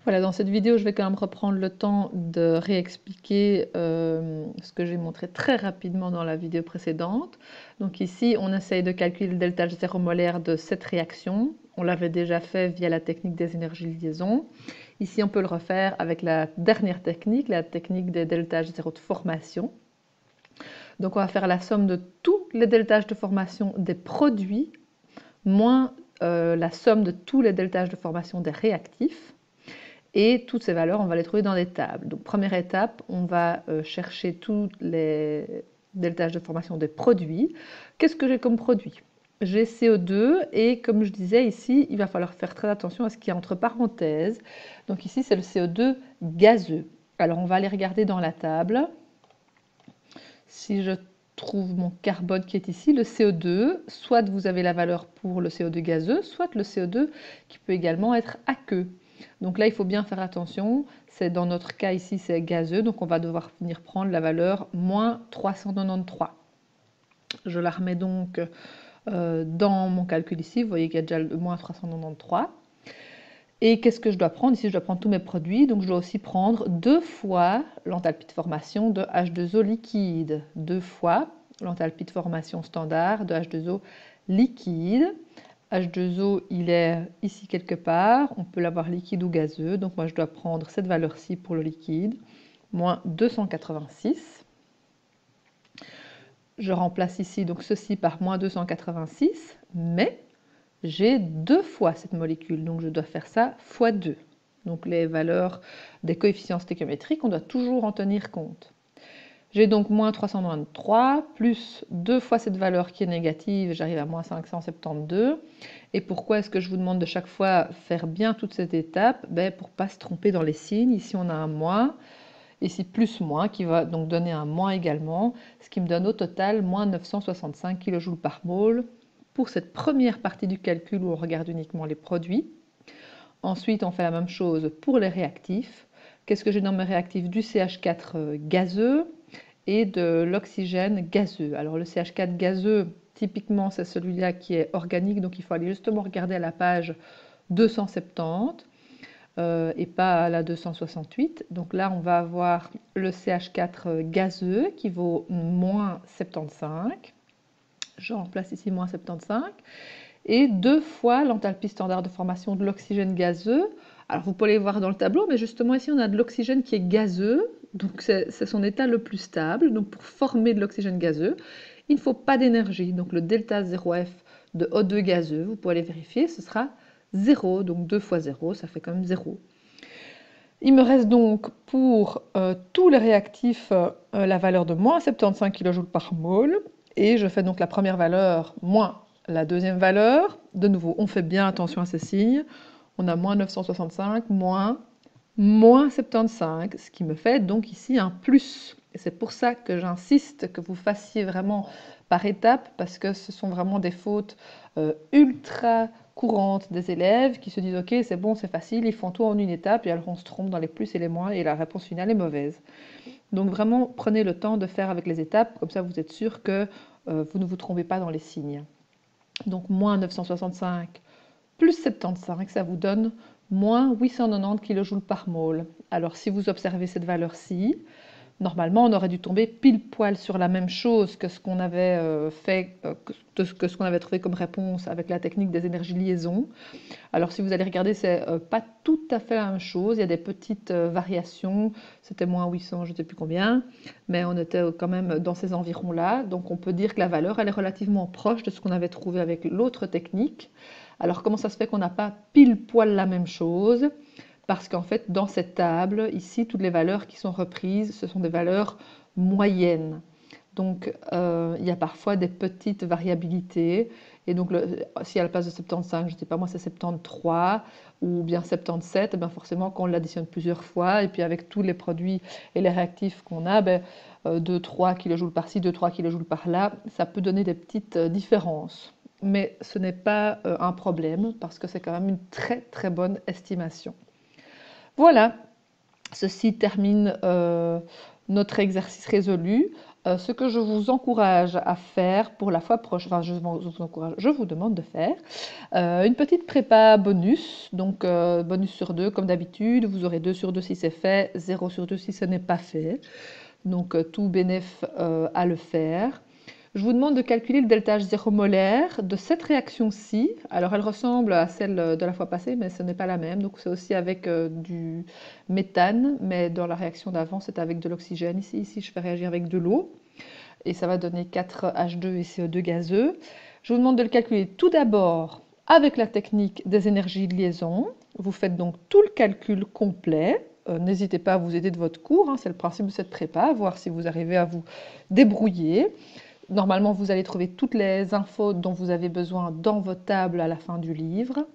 Voilà, dans cette vidéo, je vais quand même reprendre le temps de réexpliquer ce que j'ai montré très rapidement dans la vidéo précédente. Donc ici, on essaye de calculer le delta zéro molaire de cette réaction. On l'avait déjà fait via la technique des énergies de liaison. Ici, on peut le refaire avec la dernière technique, la technique des deltages zéro de formation. Donc on va faire la somme de tous les deltages de formation des produits moins la somme de tous les deltages de formation des réactifs. Et toutes ces valeurs, on va les trouver dans des tables. Donc, première étape, on va chercher tous les deltages de formation des produits. Qu'est-ce que j'ai comme produit? J'ai CO2 et comme je disais ici, il va falloir faire très attention à ce qu'il y a entre parenthèses. Donc ici, c'est le CO2 gazeux. Alors, on va aller regarder dans la table. Si je trouve mon carbone qui est ici, le CO2, soit vous avez la valeur pour le CO2 gazeux, soit le CO2 qui peut également être aqueux. Donc là, il faut bien faire attention. C'est dans notre cas ici, c'est gazeux, donc on va devoir venir prendre la valeur moins 393. Je la remets donc dans mon calcul ici. Vous voyez qu'il y a déjà le moins 393. Et qu'est-ce que je dois prendre? Ici, je dois prendre tous mes produits, donc je dois aussi prendre 2 fois l'enthalpie de formation de H2O liquide, 2 fois l'enthalpie de formation standard de H2O liquide. H2O, il est ici quelque part, on peut l'avoir liquide ou gazeux, donc moi je dois prendre cette valeur-ci pour le liquide, moins 286. Je remplace ici donc ceci par moins 286, mais j'ai 2 fois cette molécule, donc je dois faire ça fois 2. Donc les valeurs des coefficients stéchiométriques, on doit toujours en tenir compte. J'ai donc moins 393, plus 2 fois cette valeur qui est négative, j'arrive à moins 572. Et pourquoi est-ce que je vous demande de chaque fois faire bien toute cette étape? Pour ne pas se tromper dans les signes. Ici, on a un moins, ici plus moins, qui va donc donner un moins également, ce qui me donne au total moins 965 kJ par mol pour cette première partie du calcul où on regarde uniquement les produits. Ensuite, on fait la même chose pour les réactifs. Qu'est-ce que j'ai dans mes réactifs? Du CH4 gazeux et de l'oxygène gazeux. Alors le CH4 gazeux, typiquement c'est celui-là qui est organique, donc il faut aller justement regarder à la page 270 et pas à la 268. Donc là on va avoir le CH4 gazeux qui vaut moins 75. Je remplace ici moins 75. Et 2 fois l'enthalpie standard de formation de l'oxygène gazeux. Alors vous pouvez les voir dans le tableau, mais justement ici on a de l'oxygène qui est gazeux, donc c'est son état le plus stable. Donc pour former de l'oxygène gazeux, il ne faut pas d'énergie. Donc le delta 0F de O2 gazeux, vous pouvez aller vérifier, ce sera 0. Donc 2 fois 0, ça fait quand même 0. Il me reste donc pour tous les réactifs la valeur de moins 75 kJ par mol. Et je fais donc la première valeur moins la deuxième valeur. De nouveau, on fait bien attention à ces signes. On a moins 965, moins 75, ce qui me fait donc ici un plus. Et c'est pour ça que j'insiste que vous fassiez vraiment par étapes, parce que ce sont vraiment des fautes ultra courantes des élèves qui se disent « Ok, c'est bon, c'est facile, ils font tout en une étape » et alors on se trompe dans les plus et les moins et la réponse finale est mauvaise. Donc vraiment, prenez le temps de faire avec les étapes, comme ça vous êtes sûr que vous ne vous trompez pas dans les signes. Donc moins 965 plus 75, ça vous donne moins 890 kJ par mol. Alors si vous observez cette valeur-ci, normalement on aurait dû tomber pile poil sur la même chose que ce qu'on avait que ce qu'on avait trouvé comme réponse avec la technique des énergies de liaison. Alors si vous allez regarder, c'est pas tout à fait la même chose, il y a des petites variations, c'était moins 800, je ne sais plus combien, mais on était quand même dans ces environs-là, donc on peut dire que la valeur elle est relativement proche de ce qu'on avait trouvé avec l'autre technique. Alors comment ça se fait qu'on n'a pas pile poil la même chose? Parce qu'en fait dans cette table, ici, toutes les valeurs qui sont reprises, ce sont des valeurs moyennes. Donc il y a parfois des petites variabilités. Et donc, si à la place de 75, je ne sais pas moi, c'est 73 ou bien 77, ben forcément, quand on l'additionne plusieurs fois, et puis avec tous les produits et les réactifs qu'on a, 2-3 kJ par-ci, 2-3 kJ par-là, ça peut donner des petites différences. Mais ce n'est pas un problème, parce que c'est quand même une très très bonne estimation. Voilà, ceci termine notre exercice résolu. Ce que je vous encourage à faire pour la fois prochaine, enfin je vous demande de faire une petite prépa bonus, donc bonus sur 2 comme d'habitude, vous aurez 2 sur 2 si c'est fait, 0 sur 2 si ce n'est pas fait, donc tout bénéf à le faire. Je vous demande de calculer le delta H0 molaire de cette réaction-ci. Alors elle ressemble à celle de la fois passée, mais ce n'est pas la même. Donc c'est aussi avec du méthane, mais dans la réaction d'avant, c'est avec de l'oxygène. Ici, je fais réagir avec de l'eau. Et ça va donner 4H2 et CO2 gazeux. Je vous demande de le calculer tout d'abord avec la technique des énergies de liaison. Vous faites donc tout le calcul complet. N'hésitez pas à vous aider de votre cours, hein, c'est le principe de cette prépa, voir si vous arrivez à vous débrouiller. Normalement, vous allez trouver toutes les infos dont vous avez besoin dans votre table à la fin du livre.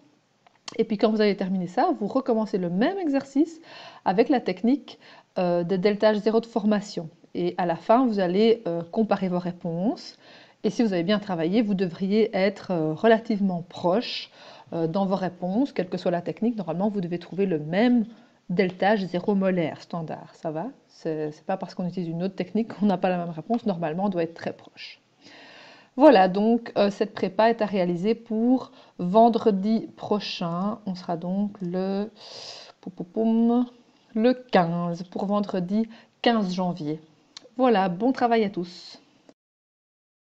Et puis quand vous avez terminé ça, vous recommencez le même exercice avec la technique de delta H0 de formation. Et à la fin, vous allez comparer vos réponses. Et si vous avez bien travaillé, vous devriez être relativement proche dans vos réponses, quelle que soit la technique. Normalement, vous devez trouver le même delta H0 molaire standard. Ça va? C'est pas parce qu'on utilise une autre technique qu'on n'a pas la même réponse. Normalement, on doit être très proche. Voilà, donc cette prépa est à réaliser pour vendredi prochain. On sera donc le 15, pour vendredi 15 janvier. Voilà, bon travail à tous.